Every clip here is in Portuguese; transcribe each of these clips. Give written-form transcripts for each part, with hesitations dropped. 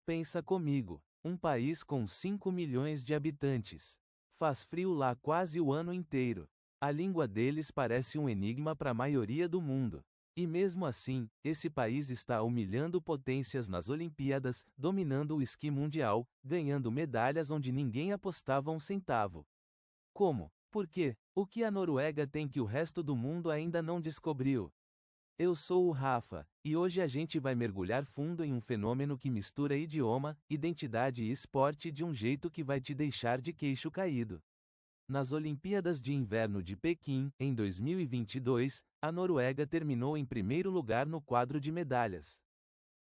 Pensa comigo, um país com 5 milhões de habitantes. Faz frio lá quase o ano inteiro. A língua deles parece um enigma para a maioria do mundo. E mesmo assim, esse país está humilhando potências nas Olimpíadas, dominando o esqui mundial, ganhando medalhas onde ninguém apostava um centavo. Como? Por quê? O que a Noruega tem que o resto do mundo ainda não descobriu? Eu sou o Rafa, e hoje a gente vai mergulhar fundo em um fenômeno que mistura idioma, identidade e esporte de um jeito que vai te deixar de queixo caído. Nas Olimpíadas de Inverno de Pequim, em 2022, a Noruega terminou em primeiro lugar no quadro de medalhas.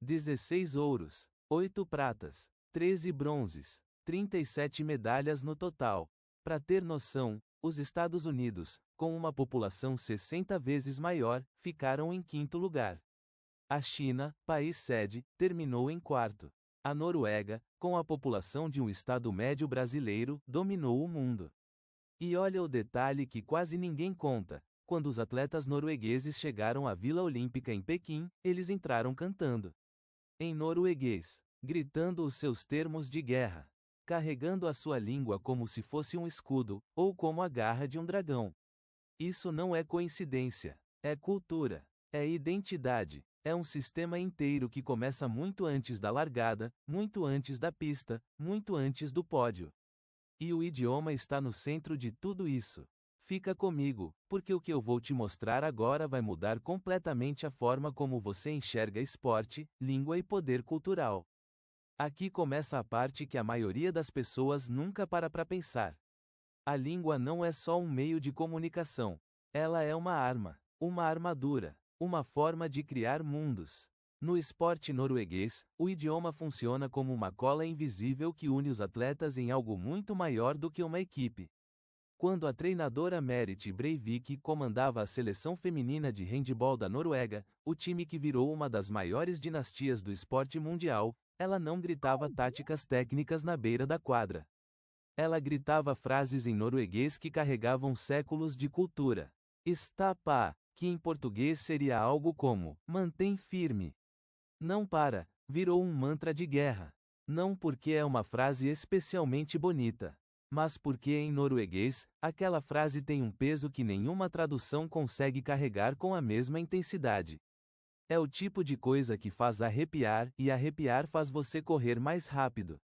16 ouros, 8 pratas, 13 bronzes, 37 medalhas no total. Para ter noção, os Estados Unidos, com uma população 60 vezes maior, ficaram em quinto lugar. A China, país sede, terminou em quarto. A Noruega, com a população de um estado médio brasileiro, dominou o mundo. E olha o detalhe que quase ninguém conta: quando os atletas noruegueses chegaram à Vila Olímpica em Pequim, eles entraram cantando em norueguês, gritando os seus termos de guerra, carregando a sua língua como se fosse um escudo, ou como a garra de um dragão. Isso não é coincidência. É cultura. É identidade. É um sistema inteiro que começa muito antes da largada, muito antes da pista, muito antes do pódio. E o idioma está no centro de tudo isso. Fica comigo, porque o que eu vou te mostrar agora vai mudar completamente a forma como você enxerga esporte, língua e poder cultural. Aqui começa a parte que a maioria das pessoas nunca para pensar. A língua não é só um meio de comunicação. Ela é uma arma, uma armadura, uma forma de criar mundos. No esporte norueguês, o idioma funciona como uma cola invisível que une os atletas em algo muito maior do que uma equipe. Quando a treinadora Merit Breivik comandava a seleção feminina de handebol da Noruega, o time que virou uma das maiores dinastias do esporte mundial, ela não gritava táticas técnicas na beira da quadra. Ela gritava frases em norueguês que carregavam séculos de cultura. Stapa, que em português seria algo como, mantém firme. Não para, virou um mantra de guerra. Não porque é uma frase especialmente bonita, mas porque em norueguês, aquela frase tem um peso que nenhuma tradução consegue carregar com a mesma intensidade. É o tipo de coisa que faz arrepiar, e arrepiar faz você correr mais rápido.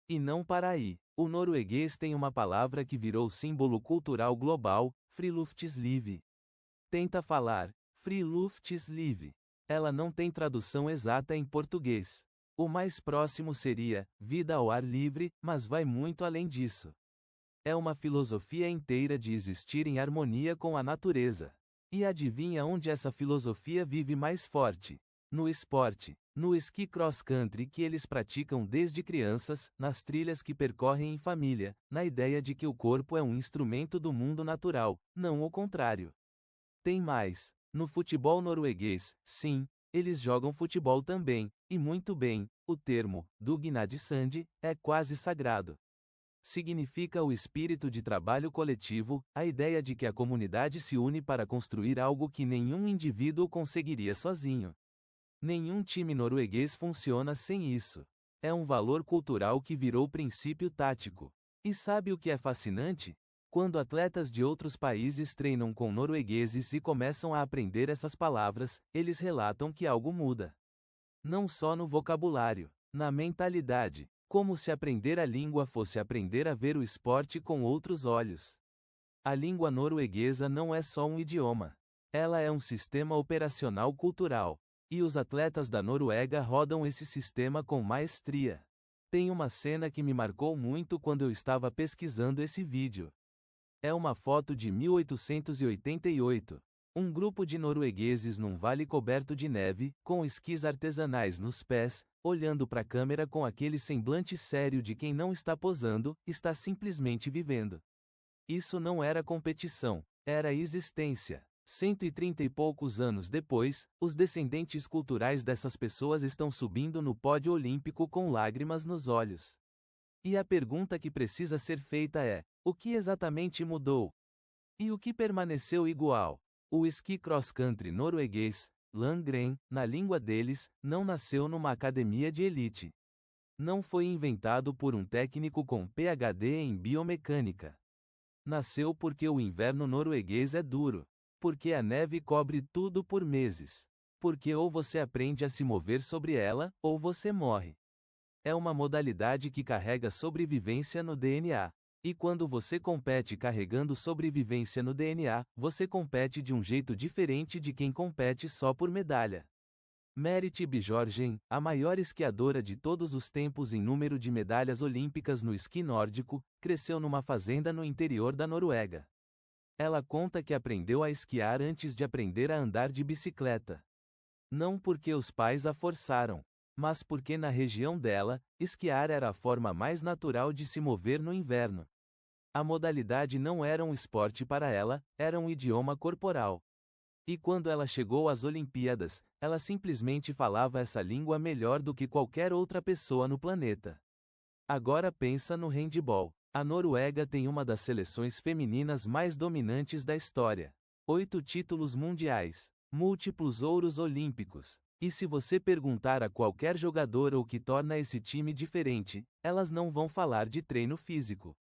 E não para aí. O norueguês tem uma palavra que virou símbolo cultural global, friluftsliv. Tenta falar, friluftsliv. Ela não tem tradução exata em português. O mais próximo seria, vida ao ar livre, mas vai muito além disso. É uma filosofia inteira de existir em harmonia com a natureza. E adivinha onde essa filosofia vive mais forte? No esporte. No esqui cross-country que eles praticam desde crianças, nas trilhas que percorrem em família, na ideia de que o corpo é um instrumento do mundo natural, não o contrário. Tem mais. No futebol norueguês, sim, eles jogam futebol também, e muito bem. O termo, dugnadssand, é quase sagrado. Significa o espírito de trabalho coletivo, a ideia de que a comunidade se une para construir algo que nenhum indivíduo conseguiria sozinho. Nenhum time norueguês funciona sem isso. É um valor cultural que virou princípio tático. E sabe o que é fascinante? Quando atletas de outros países treinam com noruegueses e começam a aprender essas palavras, eles relatam que algo muda. Não só no vocabulário, na mentalidade, como se aprender a língua fosse aprender a ver o esporte com outros olhos. A língua norueguesa não é só um idioma. Ela é um sistema operacional cultural. E os atletas da Noruega rodam esse sistema com maestria. Tem uma cena que me marcou muito quando eu estava pesquisando esse vídeo. É uma foto de 1888. Um grupo de noruegueses num vale coberto de neve, com esquis artesanais nos pés, olhando para a câmera com aquele semblante sério de quem não está posando, está simplesmente vivendo. Isso não era competição, era existência. 130 e poucos anos depois, os descendentes culturais dessas pessoas estão subindo no pódio olímpico com lágrimas nos olhos. E a pergunta que precisa ser feita é: o que exatamente mudou? E o que permaneceu igual? O esqui cross-country norueguês, Langrenn, na língua deles, não nasceu numa academia de elite. Não foi inventado por um técnico com PhD em biomecânica. Nasceu porque o inverno norueguês é duro. Porque a neve cobre tudo por meses. Porque ou você aprende a se mover sobre ela, ou você morre. É uma modalidade que carrega sobrevivência no DNA. E quando você compete carregando sobrevivência no DNA, você compete de um jeito diferente de quem compete só por medalha. Merit Bjørgen, a maior esquiadora de todos os tempos em número de medalhas olímpicas no esqui nórdico, cresceu numa fazenda no interior da Noruega. Ela conta que aprendeu a esquiar antes de aprender a andar de bicicleta. Não porque os pais a forçaram, mas porque na região dela, esquiar era a forma mais natural de se mover no inverno. A modalidade não era um esporte para ela, era um idioma corporal. E quando ela chegou às Olimpíadas, ela simplesmente falava essa língua melhor do que qualquer outra pessoa no planeta. Agora pensa no handebol. A Noruega tem uma das seleções femininas mais dominantes da história. 8 títulos mundiais, múltiplos ouros olímpicos. E se você perguntar a qualquer jogador o que torna esse time diferente, elas não vão falar de treino físico.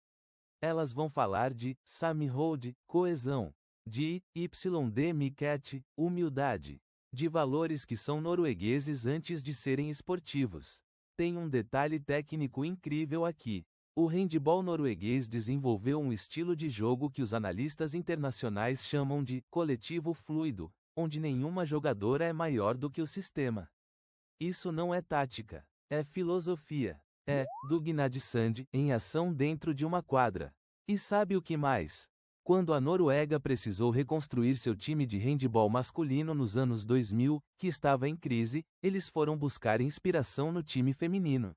Elas vão falar de samhold, coesão, de ydmykhet, humildade, de valores que são noruegueses antes de serem esportivos. Tem um detalhe técnico incrível aqui. O handebol norueguês desenvolveu um estilo de jogo que os analistas internacionais chamam de coletivo fluido, onde nenhuma jogadora é maior do que o sistema. Isso não é tática, é filosofia. É Dugnadsand em ação dentro de uma quadra. E sabe o que mais? Quando a Noruega precisou reconstruir seu time de handebol masculino nos anos 2000, que estava em crise, eles foram buscar inspiração no time feminino.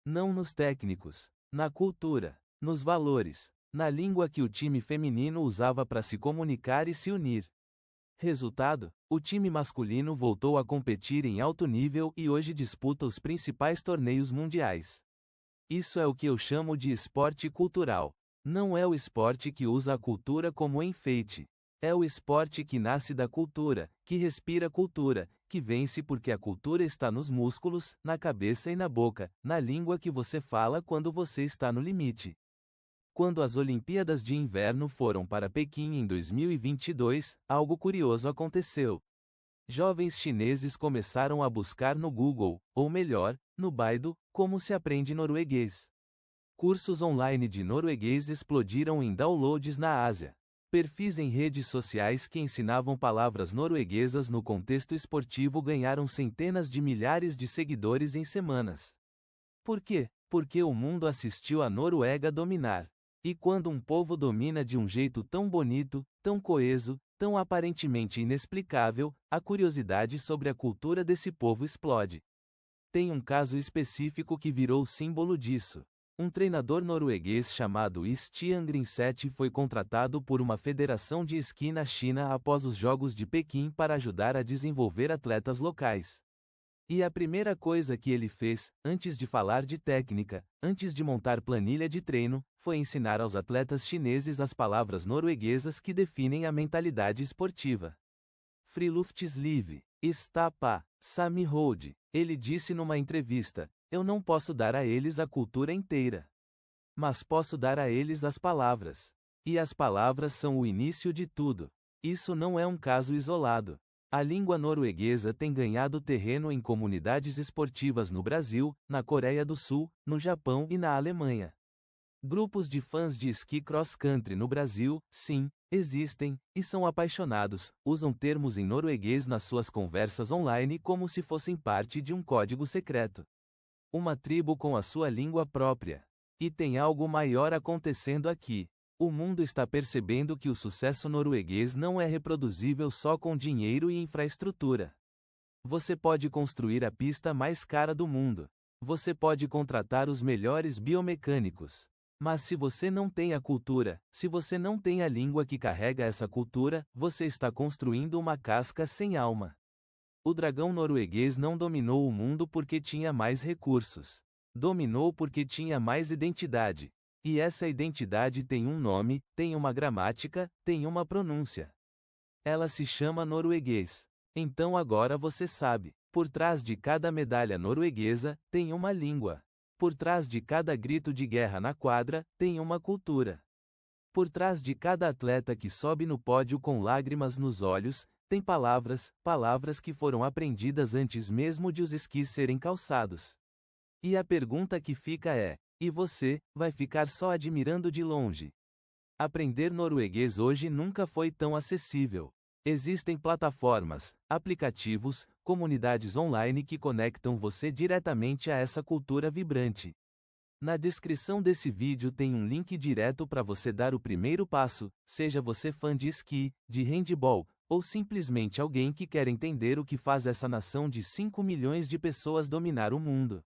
Não nos técnicos, na cultura, nos valores, na língua que o time feminino usava para se comunicar e se unir. Resultado: o time masculino voltou a competir em alto nível e hoje disputa os principais torneios mundiais. Isso é o que eu chamo de esporte cultural. Não é o esporte que usa a cultura como enfeite. É o esporte que nasce da cultura, que respira cultura, que vence porque a cultura está nos músculos, na cabeça e na boca, na língua que você fala quando você está no limite. Quando as Olimpíadas de Inverno foram para Pequim em 2022, algo curioso aconteceu. Jovens chineses começaram a buscar no Google, ou melhor, no Baidu, como se aprende norueguês. Cursos online de norueguês explodiram em downloads na Ásia. Perfis em redes sociais que ensinavam palavras norueguesas no contexto esportivo ganharam centenas de milhares de seguidores em semanas. Por quê? Porque o mundo assistiu a Noruega dominar. E quando um povo domina de um jeito tão bonito, tão coeso, tão aparentemente inexplicável, a curiosidade sobre a cultura desse povo explode. Tem um caso específico que virou símbolo disso. Um treinador norueguês chamado Stian Grinset foi contratado por uma federação de esqui na China após os Jogos de Pequim para ajudar a desenvolver atletas locais. E a primeira coisa que ele fez, antes de falar de técnica, antes de montar planilha de treino, foi ensinar aos atletas chineses as palavras norueguesas que definem a mentalidade esportiva. Friluftsliv, Stapa, Samhold, ele disse numa entrevista: eu não posso dar a eles a cultura inteira. Mas posso dar a eles as palavras. E as palavras são o início de tudo. Isso não é um caso isolado. A língua norueguesa tem ganhado terreno em comunidades esportivas no Brasil, na Coreia do Sul, no Japão e na Alemanha. Grupos de fãs de esqui cross-country no Brasil, sim, existem, e são apaixonados, usam termos em norueguês nas suas conversas online como se fossem parte de um código secreto. Uma tribo com a sua língua própria. E tem algo maior acontecendo aqui. O mundo está percebendo que o sucesso norueguês não é reproduzível só com dinheiro e infraestrutura. Você pode construir a pista mais cara do mundo. Você pode contratar os melhores biomecânicos. Mas se você não tem a cultura, se você não tem a língua que carrega essa cultura, você está construindo uma casca sem alma. O dragão norueguês não dominou o mundo porque tinha mais recursos. Dominou porque tinha mais identidade. E essa identidade tem um nome, tem uma gramática, tem uma pronúncia. Ela se chama norueguês. Então agora você sabe, por trás de cada medalha norueguesa, tem uma língua. Por trás de cada grito de guerra na quadra, tem uma cultura. Por trás de cada atleta que sobe no pódio com lágrimas nos olhos, tem palavras que foram aprendidas antes mesmo de os esquis serem calçados. E a pergunta que fica é: e você, vai ficar só admirando de longe? Aprender norueguês hoje nunca foi tão acessível. Existem plataformas, aplicativos, comunidades online que conectam você diretamente a essa cultura vibrante. Na descrição desse vídeo tem um link direto para você dar o primeiro passo, seja você fã de esqui, de handball, ou simplesmente alguém que quer entender o que faz essa nação de 5 milhões de pessoas dominar o mundo.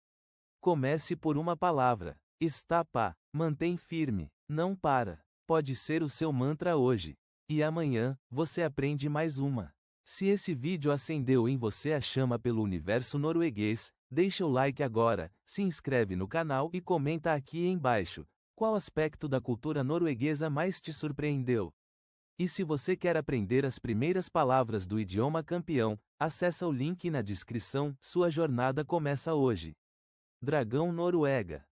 Comece por uma palavra. Stapa. Mantém firme. Não para. Pode ser o seu mantra hoje. E amanhã, você aprende mais uma. Se esse vídeo acendeu em você a chama pelo universo norueguês, deixa o like agora, se inscreve no canal e comenta aqui embaixo, qual aspecto da cultura norueguesa mais te surpreendeu. E se você quer aprender as primeiras palavras do idioma campeão, acessa o link na descrição, sua jornada começa hoje. Dragão Noruega.